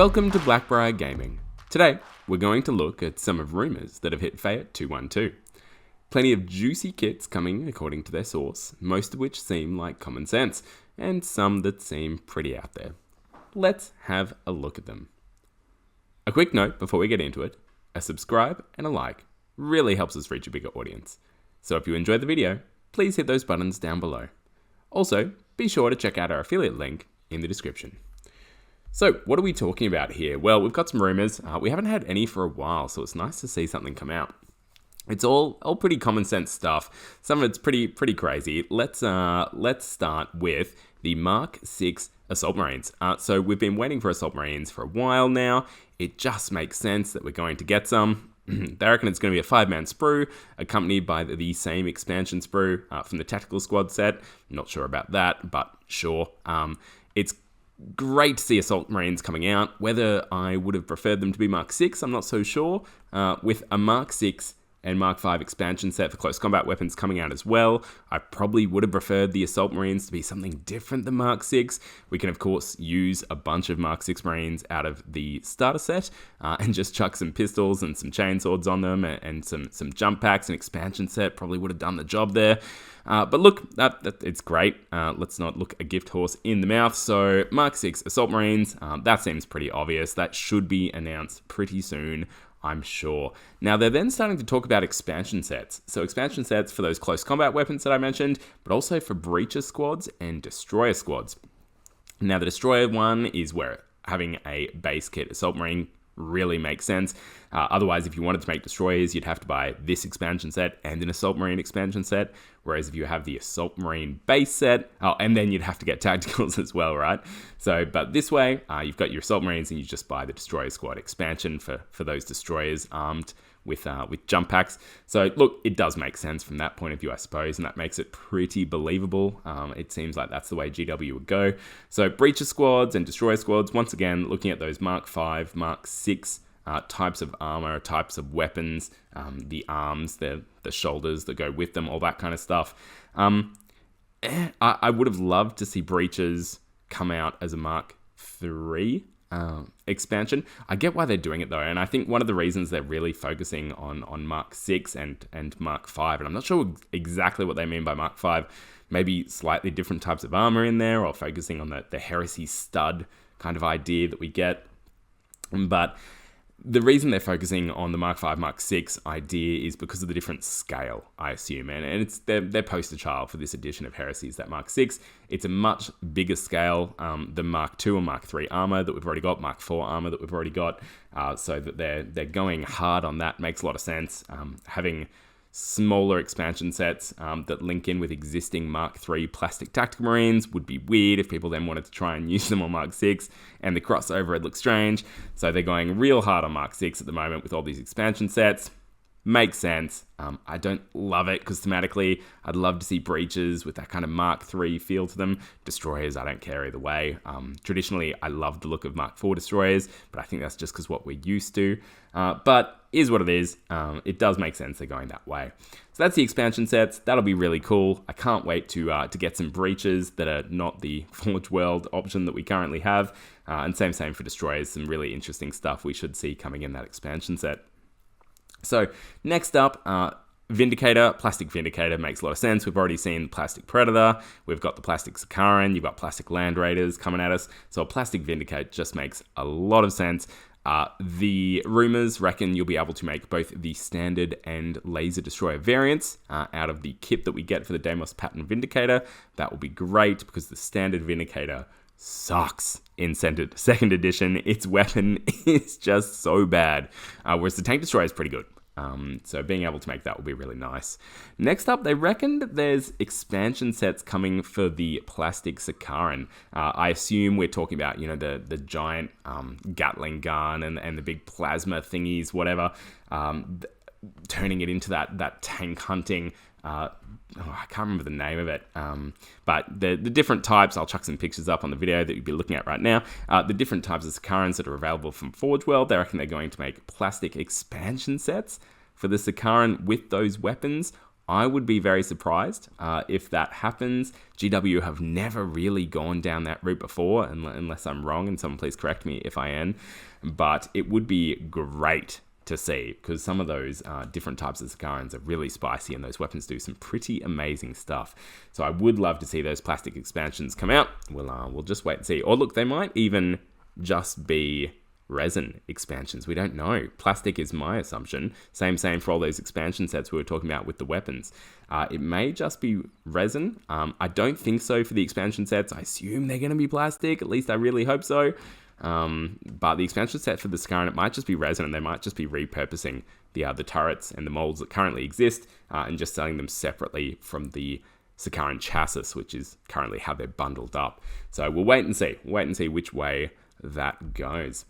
Welcome to Blackbriar Gaming. Today, we're going to look at some of Rumours that have hit Faeit 212. Plenty of juicy kits coming according to their source, most of which seem like common sense, and some that seem pretty out there. Let's have a look at them. A quick note before we get into it, a subscribe and a like really helps us reach a bigger audience. So if you enjoyed the video, please hit those buttons down below. Also, be sure to check out our affiliate link in the description. So, what are we talking about here? Well, we've got some rumours. We haven't had any for a while, so it's nice to see something come out. It's all pretty common sense stuff. Some of it's pretty crazy. Let's start with the Mark 6 Assault Marines. So we've been waiting for Assault Marines for a while now. It just makes sense that we're going to get some. They reckon it's going to be a 5-man sprue, accompanied by the same expansion sprue from the Tactical Squad set. Not sure about that, but sure. It's great to see Assault Marines coming out. Whether I would have preferred them to be Mark 6, I'm not so sure. With a Mark 6 and Mark 5 expansion set for close combat weapons coming out as well, I probably would have preferred the Assault Marines to be something different than Mark 6. We can, of course, use a bunch of Mark 6 Marines out of the starter set and just chuck some pistols and some chainswords on them and some jump packs. An expansion set probably would have done the job there. But look, it's great. Let's not look a gift horse in the mouth. So Mark 6 Assault Marines, that seems pretty obvious. That should be announced pretty soon, I'm sure. Now, they're then starting to talk about expansion sets. So expansion sets for those close combat weapons that I mentioned, but also for breacher squads and destroyer squads. Now, the destroyer one is where having a base kit Assault Marine really makes sense. Otherwise, if you wanted to make destroyers, you'd have to buy this expansion set and an Assault Marine expansion set. Whereas if you have the Assault Marine base set, and then you'd have to get tacticals as well, right? So, but this way, you've got your Assault Marines and you just buy the Destroyer Squad expansion for those destroyers armed with jump packs. So look, it does make sense from that point of view, I suppose, and that makes it pretty believable. It seems like that's the way GW would go. So breacher squads and destroyer squads, once again, looking at those Mark 5, Mark 6 types of armor, types of weapons, the arms, the shoulders that go with them, all that kind of stuff. I would have loved to see breachers come out as a Mark 3 expansion. I get why they're doing it though, and I think one of the reasons they're really focusing on Mark 6 and Mark 5, and I'm not sure exactly what they mean by Mark 5, maybe slightly different types of armor in there, or focusing on the Heresy stud kind of idea that we get. But the reason they're focusing on the Mark 5, Mark 6 idea is because of the different scale, I assume. And it's their poster child for this edition of Heresy is that Mark 6. It's a much bigger scale than Mark 2 or Mark 3 armor that we've already got, Mark 4 armor that we've already got. So that they're going hard on that makes a lot of sense. Having smaller expansion sets that link in with existing Mark 3 plastic tactical marines would be weird if people then wanted to try and use them on Mark 6, and the crossover would look strange. So they're going real hard on Mark 6 at the moment with all these expansion sets. Makes sense. I don't love it because thematically I'd love to see breachers with that kind of Mark 3 feel to them. Destroyers, I don't care either way. Traditionally, I love the look of Mark 4 destroyers, but I think that's just because what we're used to. But is what it is. It does make sense they're going that way. So that's the expansion sets. That'll be really cool. I can't wait to get some breachers that are not the Forge World option that we currently have. And same for destroyers. Some really interesting stuff we should see coming in that expansion set. So next up, Vindicator. Plastic Vindicator makes a lot of sense. We've already seen Plastic Predator. We've got the Plastic Sicaran. You've got Plastic Land Raiders coming at us. So a Plastic Vindicator just makes a lot of sense. The Rumours reckon you'll be able to make both the standard and laser destroyer variants out of the kit that we get for the Deimos Pattern Vindicator. That will be great because the standard Vindicator sucks in second edition. Its weapon is just so bad, whereas the tank destroyer is pretty good. So being able to make that will be really nice. Next up, they reckon that there's expansion sets coming for the plastic Sicaran. I assume we're talking about, the giant Gatling gun and the big plasma thingies, whatever, turning it into that tank hunting. I can't remember the name of it, but the different types, I'll chuck some pictures up on the video that you'll be looking at right now. The different types of Sicarans that are available from Forge World, they reckon they're going to make plastic expansion sets for the Sicaran with those weapons. I would be very surprised if that happens. GW have never really gone down that route before, unless I'm wrong, and someone please correct me if I am. But it would be great to see, because some of those different types of Sicarans are really spicy, and those weapons do some pretty amazing stuff. So I would love to see those plastic expansions come out. We'll just wait and see. Or look, they might even just be resin expansions. We don't know. Plastic is my assumption. Same for all those expansion sets we were talking about with the weapons. It may just be resin. I don't think so for the expansion sets. I assume they're going to be plastic. At least I really hope so. But the expansion set for the Sicaran, it might just be resin, and they might just be repurposing the turrets and the molds that currently exist and just selling them separately from the Sicaran chassis, which is currently how they're bundled up. So we'll wait and see. Which way that goes.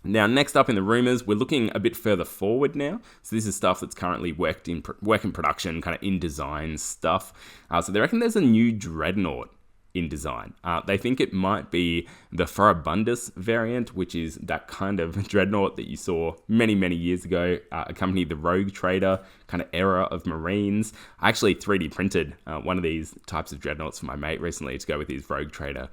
Now, next up in the rumours, we're looking a bit further forward now. So this is stuff that's currently work in production, kind of in design stuff. So they reckon there's a new dreadnought in design. They think it might be the Furibundus variant, which is that kind of dreadnought that you saw many, many years ago, accompanied the Rogue Trader kind of era of Marines. I actually 3D printed one of these types of dreadnoughts for my mate recently to go with his Rogue Trader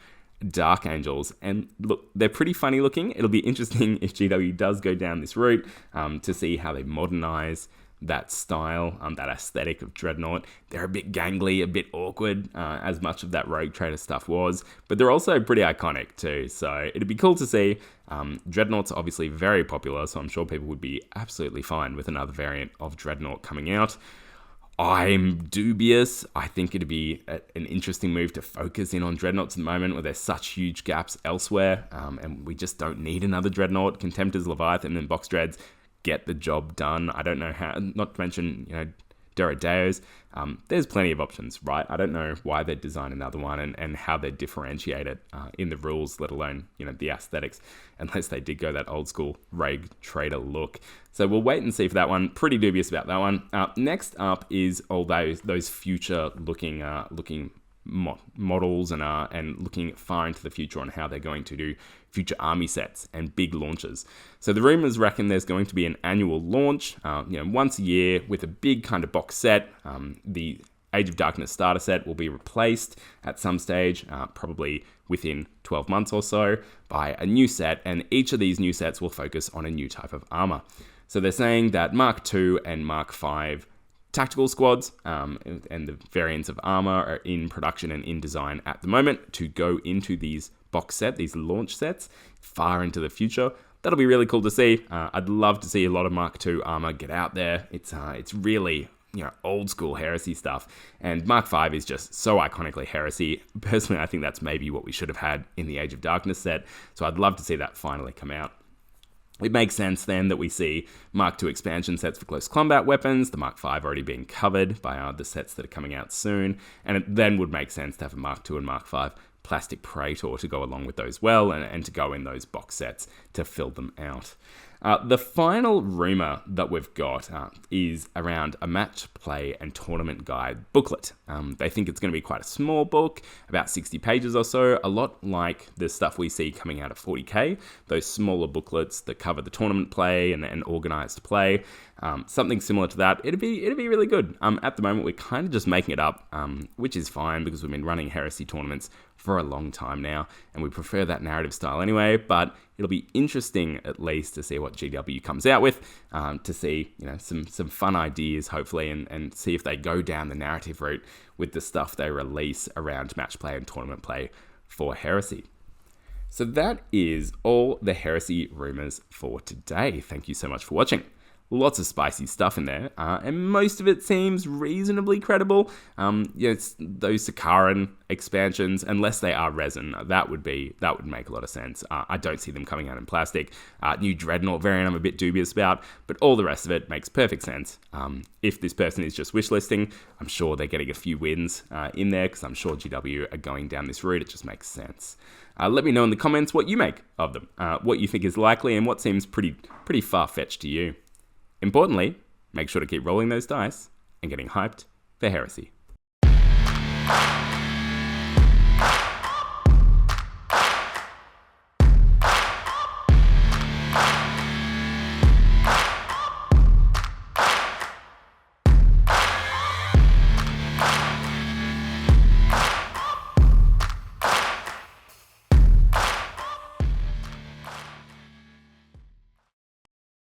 Dark Angels, and look, they're pretty funny looking. It'll be interesting if GW does go down this route to see how they modernize that style, that aesthetic of dreadnought. They're a bit gangly, a bit awkward, as much of that Rogue Trader stuff was, but they're also pretty iconic too, so it'd be cool to see. Dreadnoughts are obviously very popular, so I'm sure people would be absolutely fine with another variant of dreadnought coming out. I'm dubious. I think it'd be an interesting move to focus in on dreadnoughts at the moment, where there's such huge gaps elsewhere, and we just don't need another dreadnought. Contemptors, Leviathan, and box dreads get the job done. I don't know how. Not to mention, Deradeos. There's plenty of options, right? I don't know why they'd design another one and how they'd differentiate it in the rules, let alone the aesthetics, unless they did go that old school Rogue Trader look. So we'll wait and see for that one. Pretty dubious about that one. Next up is all those future looking models and looking far into the future on how they're going to do future army sets and big launches. So the rumors reckon there's going to be an annual launch, once a year, with a big kind of box set. The Age of Darkness starter set will be replaced at some stage, probably within 12 months or so, by a new set, and each of these new sets will focus on a new type of armor. So they're saying that Mark II and Mark V tactical squads and the variants of armor are in production and in design at the moment to go into these these launch sets far into the future. That'll be really cool to see. I'd love to see a lot of Mark II armor get out there. It's really old school Heresy stuff, and Mark V is just so iconically Heresy. Personally, I think that's maybe what we should have had in the Age of Darkness set, so I'd love to see that finally come out. It makes sense then that we see Mark II expansion sets for close combat weapons, the Mark V already being covered by the sets that are coming out soon, and it then would make sense to have a Mark II and Mark V plastic Praetor to go along with those and to go in those box sets to fill them out. The final rumour that we've got is around a match play and tournament guide booklet. They think it's going to be quite a small book, about 60 pages or so, a lot like the stuff we see coming out of 40k, those smaller booklets that cover the tournament play and organised play. Something similar to that. It'd be really good. At the moment, we're kind of just making it up, which is fine because we've been running Heresy tournaments for a long time now, and we prefer that narrative style anyway, but it'll be interesting at least to see what GW comes out with, to see some fun ideas hopefully, and see if they go down the narrative route with the stuff they release around match play and tournament play for Heresy. So that is all the Heresy rumours for today. Thank you so much for watching. Lots of spicy stuff in there, and most of it seems reasonably credible. It's those Sicaran expansions, unless they are resin, that would make a lot of sense. I don't see them coming out in plastic. New Dreadnought variant I'm a bit dubious about, but all the rest of it makes perfect sense. If this person is just wishlisting, I'm sure they're getting a few wins in there, because I'm sure GW are going down this route. It just makes sense. Let me know in the comments what you make of them, what you think is likely, and what seems pretty far-fetched to you. Importantly, make sure to keep rolling those dice and getting hyped for Heresy.